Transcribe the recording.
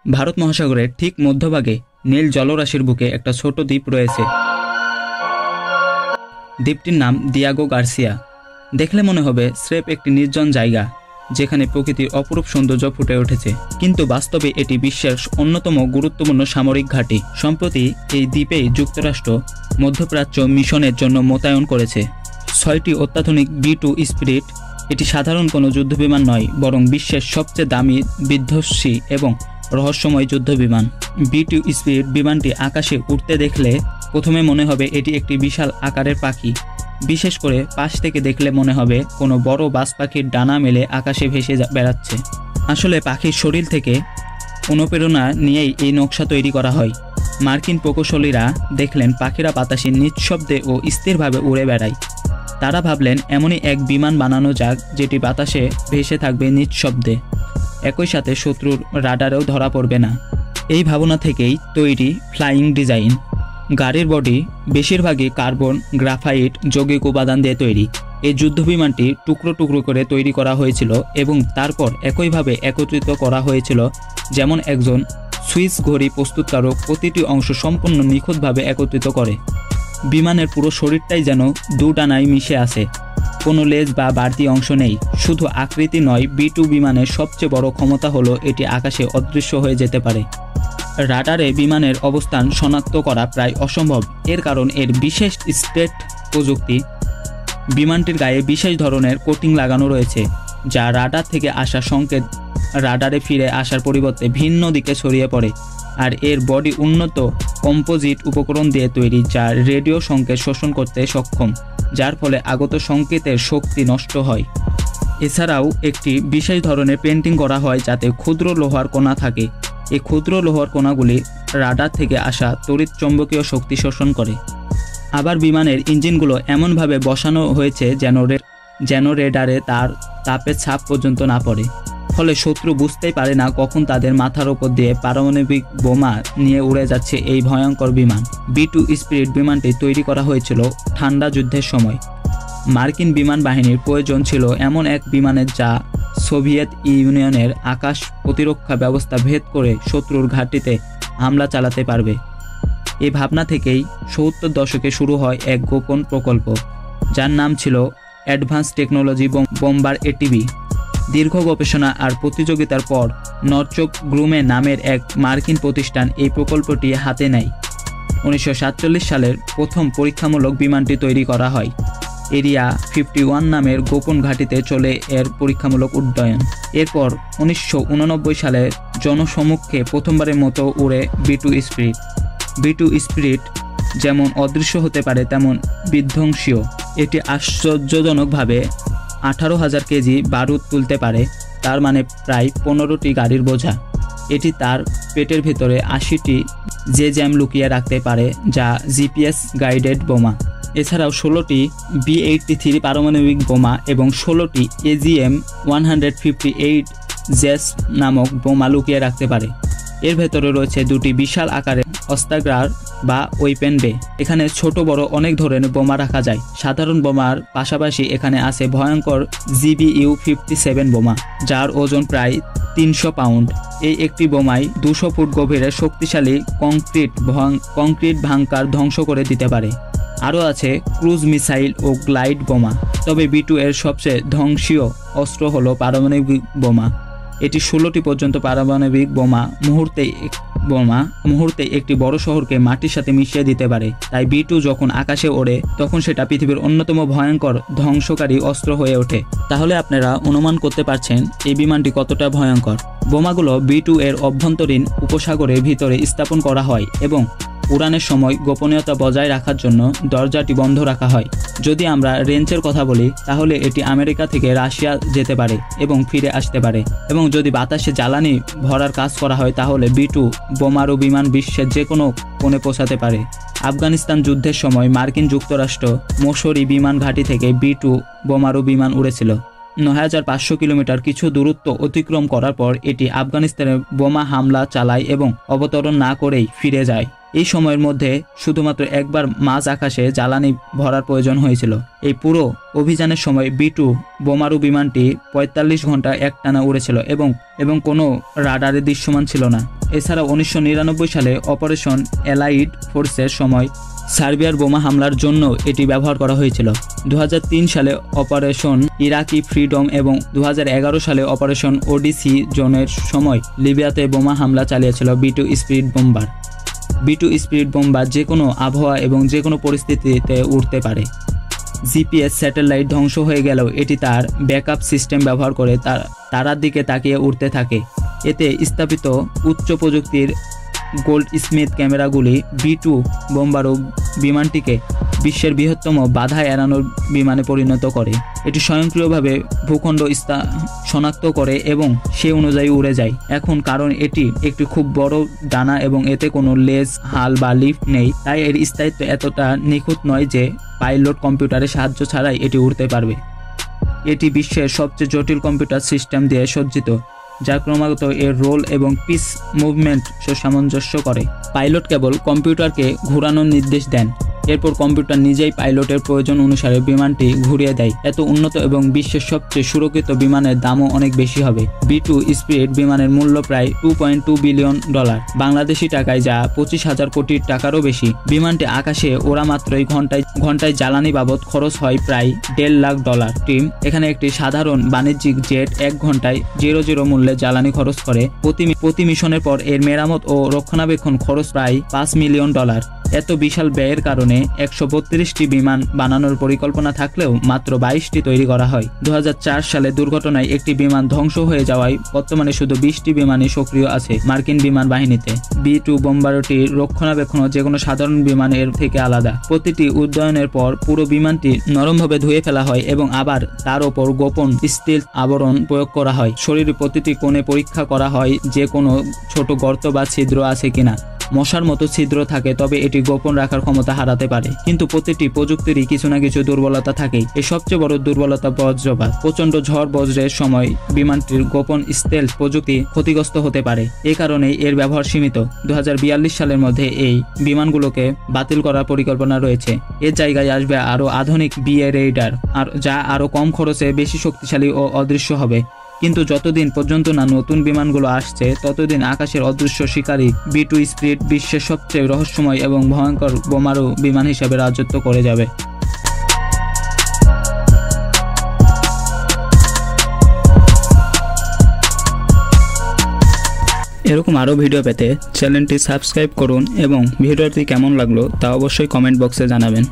ভারত মহাসাগরের ঠিক মধ্যভাগে নীল জলরাশির বুকে একটা ছোট দ্বীপ রয়েছে। দ্বীপটির নাম দিয়াগো গার্সিয়া। দেখলে মনে হবে স্রেফ একটি নির্জন জায়গা যেখানে প্রকৃতির অপরূপ সৌন্দর্য ফুটে উঠেছে, কিন্তু বাস্তবে এটি বিশ্বের অন্যতম গুরুত্বপূর্ণ সামরিক ঘাঁটি। সম্প্রতি এই দ্বীপেই যুক্তরাষ্ট্র মধ্যপ্রাচ্য মিশনের জন্য মোতায়েন করেছে 6টি অত্যাধুনিক B2 স্পিরিট। এটি সাধারণ কোনো যুদ্ধবিমান নয়, বরং বিশ্বের সবচেয়ে দামি, বিধ্বংসী এবং রহস্যময় যুদ্ধবিমান। B2 স্পিরিট বিমানটি আকাশে উড়তে দেখলে প্রথমে মনে হবে এটি একটি বিশাল আকারের পাখি। বিশেষ করে পাশ থেকে দেখলে মনে হবে কোনো বড় বাজ পাখির ডানা মেলে আকাশে ভেসে বেড়াচ্ছে। আসলে পাখির শরীর থেকে অনুপ্রেরণা নিয়েই এই নকশা তৈরি করা হয়। মার্কিন প্রকৌশলীরা দেখলেন পাখিরা বাতাসে নিঃশব্দে ও স্থিরভাবে উড়ে বেড়ায়। তারা ভাবলেন এমনই এক বিমান বানানো যাক যেটি বাতাসে ভেসে থাকবে নিঃশব্দে, একই সাথে শত্রুর রাডারেও ধরা পড়বে না। এই ভাবনা থেকেই তৈরি ফ্লাইং ডিজাইন। গাড়ির বডি বেশিরভাগই কার্বন, গ্রাফাইট, যৌগিক উপাদান দিয়ে তৈরি। এই যুদ্ধবিমানটি টুকরো টুকরো করে তৈরি করা হয়েছিল এবং তারপর একইভাবে একত্রিত করা হয়েছিল, যেমন একজন সুইস ঘড়ি প্রস্তুতকারক প্রতিটি অংশ সম্পূর্ণ নিখুঁতভাবে একত্রিত করে। বিমানের পুরো শরীরটাই যেন দুটানায় মিশে আছে, কোনো লেজ বা বাড়তি অংশ নেই। শুধু আকৃতি নয়, B2 বিমানের সবচেয়ে বড় ক্ষমতা হলো এটি আকাশে অদৃশ্য হয়ে যেতে পারে। রাডারে বিমানের অবস্থান শনাক্ত করা প্রায় অসম্ভব, এর কারণ এর বিশেষ স্টেট প্রযুক্তি। বিমানটির গায়ে বিশেষ ধরনের কোটিং লাগানো রয়েছে, যা রাডার থেকে আসা সংকেত রাডারে ফিরে আসার পরিবর্তে ভিন্ন দিকে ছড়িয়ে পড়ে। আর এর বডি উন্নত কম্পোজিট উপকরণ দিয়ে তৈরি, যা রেডিও সংকেত শোষণ করতে সক্ষম, যার ফলে আগত সংকেতের শক্তি নষ্ট হয়। এছাড়াও একটি বিশেষ ধরনের পেন্টিং করা হয় যাতে ক্ষুদ্র লোহার কণা থাকে। এই ক্ষুদ্র লোহার কণাগুলি রাডার থেকে আসা তড়িৎ চৌম্বকীয় শক্তি শোষণ করে। আবার বিমানের ইঞ্জিনগুলো এমনভাবে বসানো হয়েছে যেন রেডারে তার তাপের ছাপ পর্যন্ত না পড়ে, ফলে শত্রু বুঝতেই পারে না কখন তাদের মাথার ওপর দিয়ে পারমাণবিক বোমা নিয়ে উড়ে যাচ্ছে এই ভয়ঙ্কর বিমান। B2 স্পিরিট বিমানটি তৈরি করা হয়েছিল ঠান্ডা যুদ্ধের সময়। মার্কিন বিমান বাহিনীর প্রয়োজন ছিল এমন এক বিমানের যা সোভিয়েত ইউনিয়নের আকাশ প্রতিরক্ষা ব্যবস্থা ভেদ করে শত্রুর ঘাঁটিতে হামলা চালাতে পারবে। এই ভাবনা থেকেই 70 দশকে শুরু হয় এক গোপন প্রকল্প, যার নাম ছিল অ্যাডভান্স টেকনোলজি বোম্বার ATB। দীর্ঘ গবেষণা আর প্রতিযোগিতার পর নরচক গ্রুমে নামের এক মার্কিন প্রতিষ্ঠান এই প্রকল্পটি হাতে নেয়। 1947 সালের প্রথম পরীক্ষামূলক বিমানটি তৈরি করা হয়। এরিয়া 51 নামের গোপন ঘাঁটিতে চলে এর পরীক্ষামূলক উড্ডয়ন। এরপর 1989 সালে জনসমক্ষে প্রথমবারের মতো উড়ে B2 স্পিরিট। B2 স্পিরিট যেমন অদৃশ্য হতে পারে তেমন বিধ্বংসীও। এটি আশ্চর্যজনকভাবে 18,000 কেজি বারুদ তুলতে পারে, তার মানে প্রায় 15টি গাড়ির বোঝা। এটি তার পেটের ভেতরে 80টি জ্যাম লুকিয়ে রাখতে পারে, যা GPS গাইডেড বোমা। এছাড়াও 16টি B-83 পারমাণবিক বোমা এবং 16টি AGM-158 জেস নামক বোমা লুকিয়ে রাখতে পারে। এর ভেতরে রয়েছে দুটি বিশাল আকারের অস্ত্রাগার বা ওয়েপেন বে। এখানে ছোট বড় অনেক ধরনের বোমা রাখা যায়। সাধারণ বোমার পাশাপাশি এখানে আছে ভয়ঙ্কর GBU-57 বোমা, যার ওজন প্রায় 300 পাউন্ড। এই একটি বোমাই 200 ফুট গভীরে শক্তিশালী কংক্রিট ভাঙকার ধ্বংস করে দিতে পারে। আরও আছে ক্রুজ মিসাইল ও গ্লাইড বোমা। তবে B2 এর সবচেয়ে ধ্বংসীয় অস্ত্র হলো পারমাণবিক বোমা। এটি 16টি পর্যন্ত পারমাণবিক বোমা মুহূর্তে একটি বড় শহরকে মাটির সাথে মিশিয়ে দিতে পারে। তাই B2 যখন আকাশে ওড়ে তখন সেটা পৃথিবীর অন্যতম ভয়ঙ্কর ধ্বংসকারী অস্ত্র হয়ে ওঠে। তাহলে আপনারা অনুমান করতে পারছেন এই বিমানটি কতটা ভয়ঙ্কর। বোমাগুলো B2 এর অভ্যন্তরীণ উপসাগরের ভিতরে স্থাপন করা হয় এবং উড়ানের সময় গোপনীয়তা বজায় রাখার জন্য দরজাটি বন্ধ রাখা হয়। যদি আমরা রেঞ্জের কথা বলি তাহলে এটি আমেরিকা থেকে রাশিয়া যেতে পারে এবং ফিরে আসতে পারে, এবং যদি বাতাসে জ্বালানি ভরার কাজ করা হয় তাহলে B2 বোমারু বিমান বিশ্বের যে কোনো কোণে পৌঁছাতে পারে। আফগানিস্তান যুদ্ধের সময় মার্কিন যুক্তরাষ্ট্র মসুরি বিমান ঘাঁটি থেকে B2 বোমারু বিমান উড়েছিল। 9,500 কিলোমিটার কিছু দূরত্ব অতিক্রম করার পর এটি আফগানিস্তানে বোমা হামলা চালায় এবং অবতরণ না করেই ফিরে যায়। এই সময়ের মধ্যে শুধুমাত্র একবার মাঝ আকাশে জ্বালানি ভরার প্রয়োজন হয়েছিল। এই পুরো অভিযানের সময় B2 বোমারু বিমানটি 45 ঘন্টা একটানা উড়েছিল এবং কোনো রাডারে দৃশ্যমান ছিল না। এছাড়া 1999 সালে অপারেশন অ্যালাইড ফোর্সের সময় সার্বিয়ার বোমা হামলার জন্য এটি ব্যবহার করা হয়েছিল। 2003 সালে অপারেশন ইরাকি ফ্রিডম এবং 2011 সালে অপারেশন ওডিসি জোনের সময় লিবিয়াতে বোমা হামলা চালিয়েছিল B2 spirit bomber. B2 spirit bomber যে কোনো আবহাওয়া এবং যে কোনো পরিস্থিতিতে উড়তে পারে। জিপিএস স্যাটেলাইট ধ্বংস হয়ে গেলেও এটি তার ব্যাকআপ সিস্টেম ব্যবহার করে তারার দিকে তাকিয়ে উড়তে থাকে। এতে স্থাপিত উচ্চ প্রযুক্তির গোল্ড স্মিথ ক্যামেরাগুলি B2 বোম্বারু বিমানটিকে বিশ্বের বৃহত্তম বাধা এড়ানোর বিমানে পরিণত করে। এটি স্বয়ংক্রিয়ভাবে ভূখণ্ড শনাক্ত করে এবং সে অনুযায়ী উড়ে যায়। এখন কারণ এটি একটি খুব বড় ডানা এবং এতে কোনো লেজ, হাল বা লিফট নেই, তাই এর স্থায়িত্ব এতটা নিখুঁত নয় যে পাইলট কম্পিউটারের সাহায্য ছাড়াই এটি উড়তে পারবে। এটি বিশ্বের সবচেয়ে জটিল কম্পিউটার সিস্টেম দিয়ে সজ্জিত, যা ক্রমাগত এর রোল এবং পিচ মুভমেন্ট সামঞ্জস্য করে। পাইলট কেবল কম্পিউটারকে ঘোরানোর নির্দেশ দেন, এরপর কম্পিউটার নিজেই পাইলটের প্রয়োজন অনুসারে বিমানটি ঘুরিয়ে দেয়। এত উন্নত এবং বিশ্বের সবচেয়ে সুরক্ষিত বিমানের দামও অনেক বেশি হবে। B2 স্পিরিট বিমানের মূল্য প্রায় $2.2 বিলিয়ন, বাংলাদেশি টাকায় যা 25,000 কোটি টাকারও বেশি। বিমানটি আকাশে ওড়া মাত্রই ঘন্টায় জ্বালানি বাবদ খরচ হয় প্রায় $1.5 লাখ। টিম এখানে একটি সাধারণ বাণিজ্যিক জেট 1 ঘন্টায় 00 মূল্যে জ্বালানি খরচ করে। প্রতি মিশনের পর এর মেরামত ও রক্ষণাবেক্ষণ খরচ প্রায় $5 মিলিয়ন। এত বিশাল ব্যয়ের কারণে 132টি বিমান বানানোর পরিকল্পনা থাকলেও মাত্র 22টি তৈরি করা হয়। 2004 সালে দুর্ঘটনায় একটি বিমান ধ্বংস হয়ে যাওয়ায় বর্তমানে শুধু 20টি বিমানই সক্রিয় আছে মার্কিন বিমান বাহিনীতে। B2 বোম্বারটির রক্ষণাবেক্ষণ যেকোনো সাধারণ বিমানের থেকে আলাদা। প্রতিটি উড্ডয়নের পর পুরো বিমানটি নরমভাবে ধুয়ে ফেলা হয় এবং আবার তার ওপর গোপন স্টিল আবরণ প্রয়োগ করা হয়। শরীরের প্রতিটি কোণে পরীক্ষা করা হয় যে কোনো ছোট গর্ত বা ছিদ্র আছে কিনা। মশার মতো ছিদ্র থাকে, তবে এটি গোপন রাখার ক্ষমতা হারাতে পারে। কিন্তু প্রতিটি প্রযুক্তিরই কিছু না কিছু দুর্বলতা থাকেই। এর সবচেয়ে বড় দুর্বলতা বজ্রপাত। প্রচণ্ড ঝড় বজ্রের সময় বিমানটির গোপন স্টেলথ প্রযুক্তি ক্ষতিগ্রস্ত হতে পারে। এ কারণেই এর ব্যবহার সীমিত। 2042 সালের মধ্যে এই বিমানগুলোকে বাতিল করার পরিকল্পনা রয়েছে। এর জায়গায় আসবে আরও আধুনিক BA রেইডার, যা আরও কম খরচে বেশি শক্তিশালী ও অদৃশ্য হবে। কিন্তু যতদিন পর্যন্ত না নতুন বিমানগুলো আসছে, ততদিন আকাশের অদৃশ্য শিকারী B2 স্পিরিট বিশ্বের সবচেয়ে রহস্যময় এবং ভয়ঙ্কর বোমারু বিমান হিসেবে রাজত্ব করে যাবে। এরকম আরও ভিডিও পেতে চ্যানেলটি সাবস্ক্রাইব করুন এবং ভিডিওটি কেমন লাগলো তা অবশ্যই কমেন্ট বক্সে জানাবেন।